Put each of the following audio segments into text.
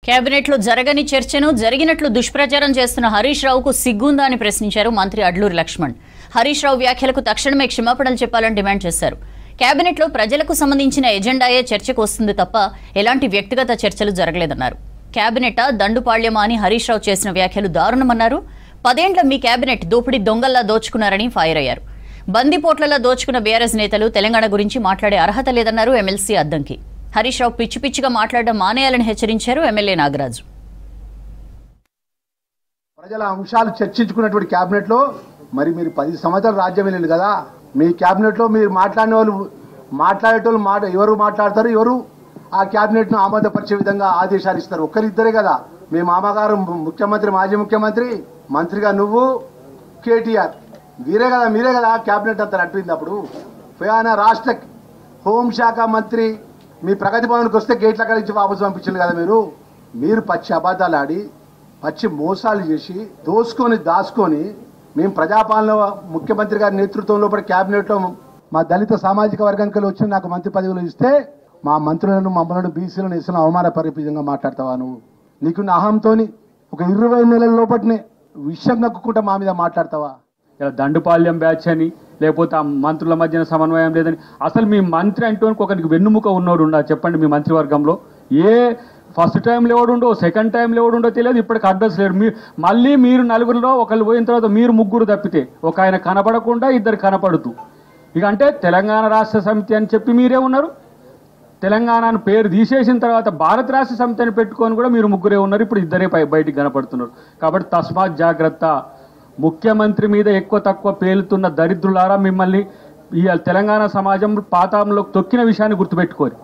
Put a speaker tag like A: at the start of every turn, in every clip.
A: Cabinet లో జరగని చర్చను జరిగినట్లు దుష్ప్రచారం చేస్తున్న హరీష్ రావుకు సిగ్గుందా అని ప్రశ్నించారు మంత్రి అడ్లూరి లక్ష్మణ్. హరీష్ రావు వ్యాఖ్యలకు తక్షణమే క్షమాపణలు చెప్పాలని డిమాండ్ చేశారు. కేబినెట్ లో ప్రజలకు సంబంధించిన ఎజెండాయే చర్చకు వస్తుంది తప్ప ఎలాంటి వ్యక్తిగత చర్చలు జరగలేదన్నారు. కేబినెట్ దండుపాళ్యమా అని హరీష్ రావు చేసిన వ్యాఖ్యలు దారుణమన్నారు. 10 ఏళ్ల మీ కేబినెట్ దోపిడీ దొంగల్లా దోచుకున్నారని ఫైర్ అయ్యారు. బందిపోట్లలో దోచుకున్న బీఆర్ఎస్ నేతలు తెలంగాణ గురించి మాట్లాడే అర్హత లేదన్నారు ఎమ్మెల్సీ అద్దంకి. హరీష్ రావు పిచ్చి పిచ్చిగా మాట్లాడడం మానేయాలని హెచ్చరించారు ఎమ్మెల్యే నాగరాజు.
B: ప్రజల అంశాలు చర్చించుకున్నటువంటి కేబినెట్ లో మరి మీరు 10 సంవత్సరాలు రాజ్యం వెళ్ళింది కదా. మీ కేబినెట్ లో మీరు మాట్లాడేటోళ్ళు ఎవరు మాట్లాడతారు, ఎవరు ఆ కేబినెట్ ను ఆమోదపరిచే విధంగా ఆదేశాలు ఇస్తారు. ఒక్కరిద్దరే కదా. మీ మామగారు ముఖ్యమంత్రి, మాజీ ముఖ్యమంత్రి, మంత్రిగా నువ్వు, కేటీఆర్, మీరే కదా కేబినెట్ అంతా నడిపింది. అప్పుడు ఆయన రాష్ట్ర హోంశాఖ మంత్రి మీ ప్రగతి భవన్కి వస్తే గేట్ల అక్కడి నుంచి వాపసు పంపించింది కదా. మీరు పచ్చి అబద్ధాలు ఆడి, పచ్చి మోసాలు చేసి, దాచుకొని మేము ప్రజాపాలన ముఖ్యమంత్రి గారి నేతృత్వంలో కేబినెట్లో మా దళిత సామాజిక వర్గానికి వచ్చి నాకు మంత్రి పదవులు ఇస్తే మా మంత్రులను, మమ్మల్ని, బీసీలను, ఎస్సీలను అవమానపరిచే విధంగా మాట్లాడతావా నువ్వు? నీకున్న అహంతో ఒక 20 నెలల లోపటినే విషయం నక్కుకుంటా మా మీద మాట్లాడతావా?
C: దండుపాళ్యం బ్యాచ్ అని, లేకపోతే ఆ మంత్రుల మధ్యన సమన్వయం లేదని. అసలు మీ మంత్రి అంటే ఒకరికి వెన్నుముక ఉన్నోడు ఉండా చెప్పండి? మీ మంత్రివర్గంలో ఫస్ట్ టైంలో ఎవడుండో, సెకండ్ టైంలో ఎవడుండో తెలియదు, ఇప్పటికి అడ్రస్ లేడు. మళ్ళీ మీరు నలుగురిలో ఒకళ్ళు పోయిన తర్వాత మీరు ముగ్గురు తప్పితే ఒక ఆయన కనపడకుండా ఇద్దరు కనపడుతూ ఇక అంటే తెలంగాణ రాష్ట్ర సమితి అని చెప్పి మీరే ఉన్నారు. తెలంగాణను పేరు తీసేసిన తర్వాత భారత రాష్ట్ర సమితి అని పెట్టుకొని కూడా మీరు ముగ్గురే ఉన్నారు. ఇప్పుడు ఇద్దరే బయటికి కనపడుతున్నారు. కాబట్టి తస్మాత్ జాగ్రత్త. ముఖ్యమంత్రి మీద ఎక్కువ తక్కువ పేలుతున్న దరిద్రులారా, మిమ్మల్ని ఈ తెలంగాణ సమాజం పాతాళంలోకి తొక్కిన విషయాన్ని గుర్తుపెట్టుకోరు.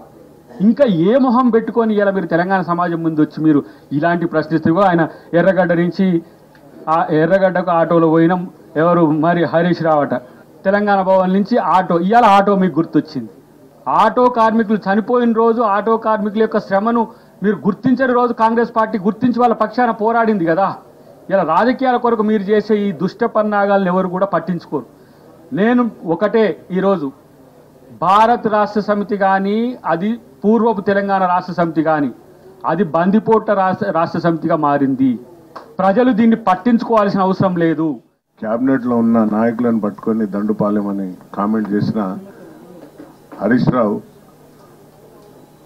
C: ఇంకా ఏ మొహం పెట్టుకొని ఇలా మీరు తెలంగాణ సమాజం ముందు వచ్చి మీరు ఇలాంటి ప్రశ్నిస్తూ ఆయన ఎర్రగడ్డకు ఆటోలో పోయినాం. ఎవరు మరి హరీష్ రావట తెలంగాణ భవన్ నుంచి ఇవాళ ఆటో మీకు గుర్తొచ్చింది. ఆటో కార్మికులు చనిపోయిన రోజు, ఆటో కార్మికుల యొక్క శ్రమను మీరు గుర్తించని రోజు కాంగ్రెస్ పార్టీ గుర్తించి వాళ్ళ పక్షాన పోరాడింది కదా. ఇలా రాజకీయాల కొరకు మీరు చేసే ఈ దుష్ట పన్నాగాలను ఎవరు కూడా పట్టించుకోరు. నేను ఒకటే, ఈరోజు భారత రాష్ట్ర సమితి కానీ, అది పూర్వపు తెలంగాణ రాష్ట్ర సమితి కానీ, అది బందిపోట్ల రాష్ట్ర సమితిగా మారింది. ప్రజలు దీన్ని పట్టించుకోవాల్సిన అవసరం లేదు.
D: క్యాబినెట్లో ఉన్న నాయకులను పట్టుకొని దండుపాలెం అని కామెంట్ చేసిన హరీష్ రావు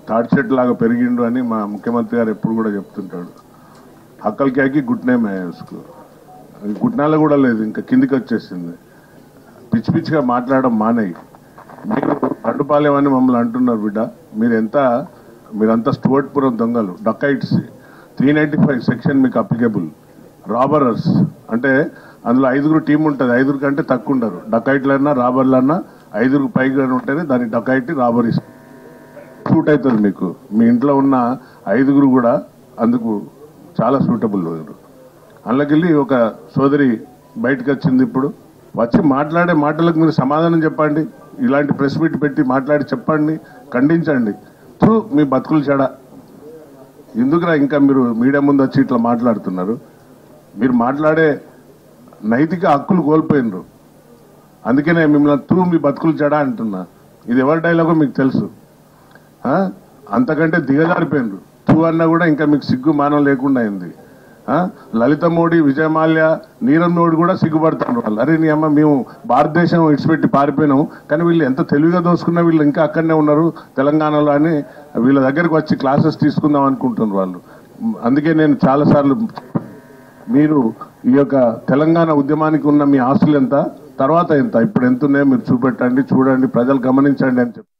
D: తాడి చెట్టు లాగా పెరిగిండు అని మా ముఖ్యమంత్రి గారు ఎప్పుడు కూడా చెప్తుంటాడు. అక్కల్ క్యాకి గుట్నే మేస్కు గుట్నాలో కూడా లేదు, ఇంకా కిందికి వచ్చేసింది. పిచ్చి పిచ్చిగా మాట్లాడడం మానేయి. మీరు దండుపాలెం అని మమ్మల్ని అంటున్నారు బిడ్డ. మీరంతా స్టూవర్ట్పురం దొంగలు, డకైట్స్. 395 సెక్షన్ మీకు అప్లికేబుల్. రాబరర్స్ అంటే అందులో 5గురు టీం ఉంటుంది, 5గురు కంటే తక్కువ ఉండరు. డకైట్లన్నా రాబర్లన్నా 5గురు పైగా ఉంటేనే దాన్ని డకైట్, రాబరీ సూట్ అవుతుంది మీకు. మీ ఇంట్లో ఉన్న 5గురు కూడా అందుకు చాలా సూటబుల్. అందులోకెళ్ళి ఒక సోదరి బయటకు వచ్చింది. ఇప్పుడు వచ్చి మాట్లాడే మాటలకు మీరు సమాధానం చెప్పండి. ఇలాంటి ప్రెస్ మీట్ పెట్టి మాట్లాడి చెప్పండి, ఖండించండి. మీ బతుకులు చెడ. ఎందుకురా ఇంకా మీరు మీడియా ముందు వచ్చి ఇట్లా మాట్లాడుతున్నారు? మీరు మాట్లాడే నైతిక హక్కులు కోల్పోయినరు. అందుకనే మిమ్మల్ని మీ బతుకులు చెడ అంటున్నా. ఇది ఎవరి డైలాగో మీకు తెలుసు. అంతకంటే దిగజారిపోయినరు. అన్నా కూడా ఇంకా మీకు సిగ్గు మానం లేకుండా అయింది. లలిత మోడీ, విజయమాల్య, నీరవ్ మోడీ కూడా సిగ్గుపడుతున్నారు వాళ్ళు. అరే నీ అమ్మ, మేము భారతదేశం ఇడిచిపెట్టి పారిపోయినాం, కానీ వీళ్ళు ఎంత తెలివిగా దోసుకున్నా వీళ్ళు ఇంకా అక్కడనే ఉన్నారు తెలంగాణలో అని వీళ్ళ దగ్గరకు వచ్చి క్లాసెస్ తీసుకుందాం అనుకుంటున్నారు వాళ్ళు. అందుకే నేను చాలాసార్లు మీరు ఈ యొక్క తెలంగాణ ఉద్యమానికి ఉన్న మీ ఆస్తులు ఎంత, తర్వాత ఎంత, ఇప్పుడు ఎంత ఉన్నాయో మీరు చూపెట్టండి, చూడండి, ప్రజలు గమనించండి అని చెప్పి